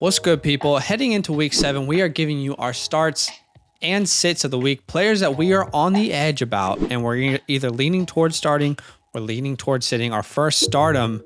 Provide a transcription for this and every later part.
What's good, people? Heading into week 7, we are giving you our starts and sits of the week, players that we are on the edge about, and we're either leaning towards starting or leaning towards sitting. Our first stardom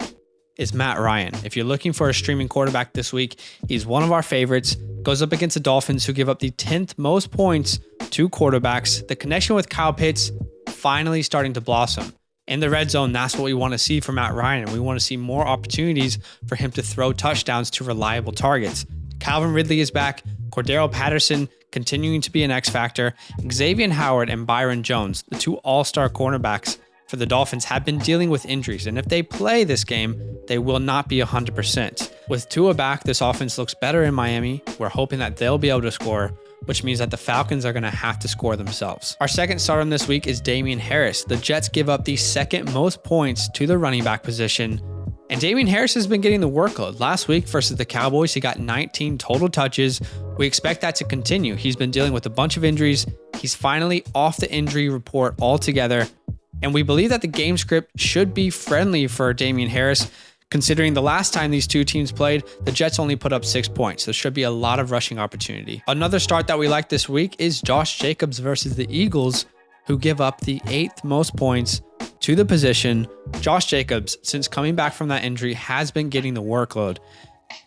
is Matt Ryan. If you're looking for a streaming quarterback this week, he's one of our favorites. Goes up against the Dolphins, who give up the 10th most points to quarterbacks. The connection with Kyle Pitts finally starting to blossom. In the red zone, that's what we want to see from Matt Ryan. We want to see more opportunities for him to throw touchdowns to reliable targets. Calvin Ridley is back. Cordero Patterson continuing to be an X factor. Xavier Howard and Byron Jones, the two all-star cornerbacks for the Dolphins, have been dealing with injuries. And if they play this game, they will not be 100%. With Tua back, this offense looks better in Miami. We're hoping that they'll be able to score, which means that the Falcons are going to have to score themselves. Our second starter this week is Damien Harris. The Jets give up the second most points to the running back position, and Damien Harris has been getting the workload. Last week versus the Cowboys, he got 19 total touches. We expect that to continue. He's been dealing with a bunch of injuries. He's finally off the injury report altogether, and we believe that the game script should be friendly for Damien Harris. Considering the last time these two teams played, the Jets only put up 6 points. There should be a lot of rushing opportunity. Another start that we like this week is Josh Jacobs versus the Eagles, who give up the 8th most points to the position. Josh Jacobs, since coming back from that injury, has been getting the workload.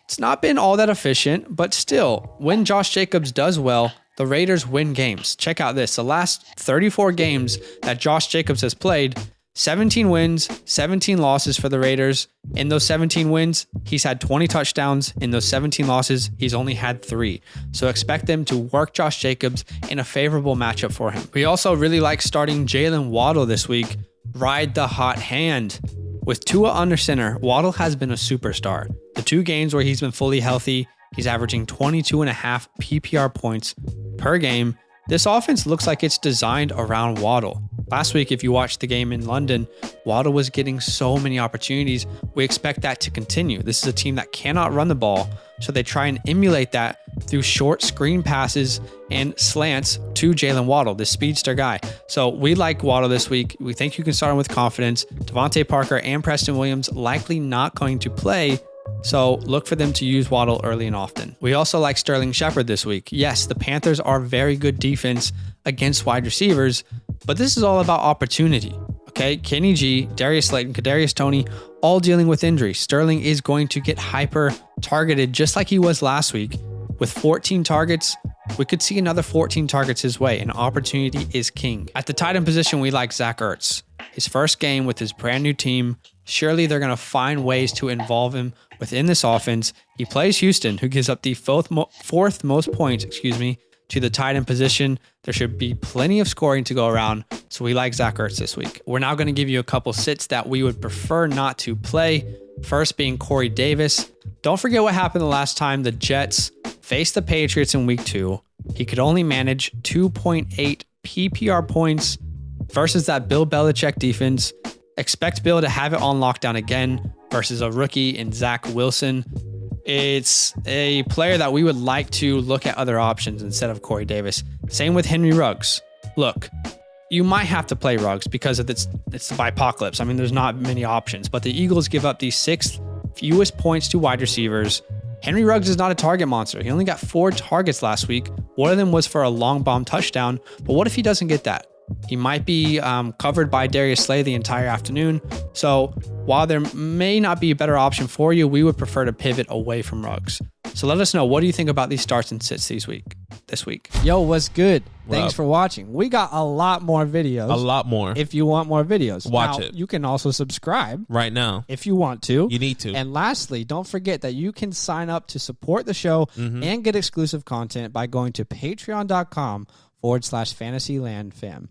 It's not been all that efficient, but still, when Josh Jacobs does well, the Raiders win games. Check out this. The last 34 games that Josh Jacobs has played, 17 wins, 17 losses for the Raiders. In those 17 wins, he's had 20 touchdowns. In those 17 losses, he's only had 3. So expect them to work Josh Jacobs in a favorable matchup for him. We also really like starting Jalen Waddle this week. Ride the hot hand. With Tua under center, Waddle has been a superstar. The 2 games where he's been fully healthy, he's averaging 22.5 PPR points per game. This offense looks like it's designed around Waddle. Last week, if you watched the game in London, Waddle was getting so many opportunities. We expect that to continue. This is a team that cannot run the ball, so they try and emulate that through short screen passes and slants to Jalen Waddle, the speedster guy. So we like Waddle this week. We think you can start him with confidence. Devontae Parker and Preston Williams likely not going to play, so look for them to use Waddle early and often. We also like Sterling Shepard this week. Yes, the Panthers are very good defense against wide receivers, but this is all about opportunity. Okay, Kenny G, Darius Slayton, Kadarius Toney, all dealing with injuries. Sterling is going to get hyper targeted just like he was last week. With 14 targets, we could see another 14 targets his way, and opportunity is king. At the tight end position, we like Zach Ertz. His first game with his brand new team, surely they're going to find ways to involve him within this offense. He plays Houston, who gives up the fourth most points, to the tight end position. There should be plenty of scoring to go around, so we like Zach Ertz this week. We're now going to give you a couple sits that we would prefer not to play. First being Corey Davis. Don't forget what happened the last time the Jets faced the Patriots in week 2. He could only manage 2.8 PPR points versus that Bill Belichick defense. Expect Bill to have it on lockdown again versus a rookie in Zach Wilson. It's a player that we would like to look at other options instead of Corey Davis. Same with Henry Ruggs. Look, you might have to play Ruggs because it's the apocalypse. I mean, there's not many options, but the Eagles give up the 6th fewest points to wide receivers. Henry Ruggs is not a target monster. He only got 4 targets last week. One of them was for a long bomb touchdown, but what if he doesn't get that? He might be covered by Darius Slay the entire afternoon. So while there may not be a better option for you, we would prefer to pivot away from Ruggs. So let us know, what do you think about these starts and sits this week? Yo, what's good? Thanks for watching. We got a lot more videos. A lot more. If you want more videos. Watch now, it. You can also subscribe. Right now. If you want to. You need to. And lastly, don't forget that you can sign up to support the show and get exclusive content by going to patreon.com/fantasylandfam.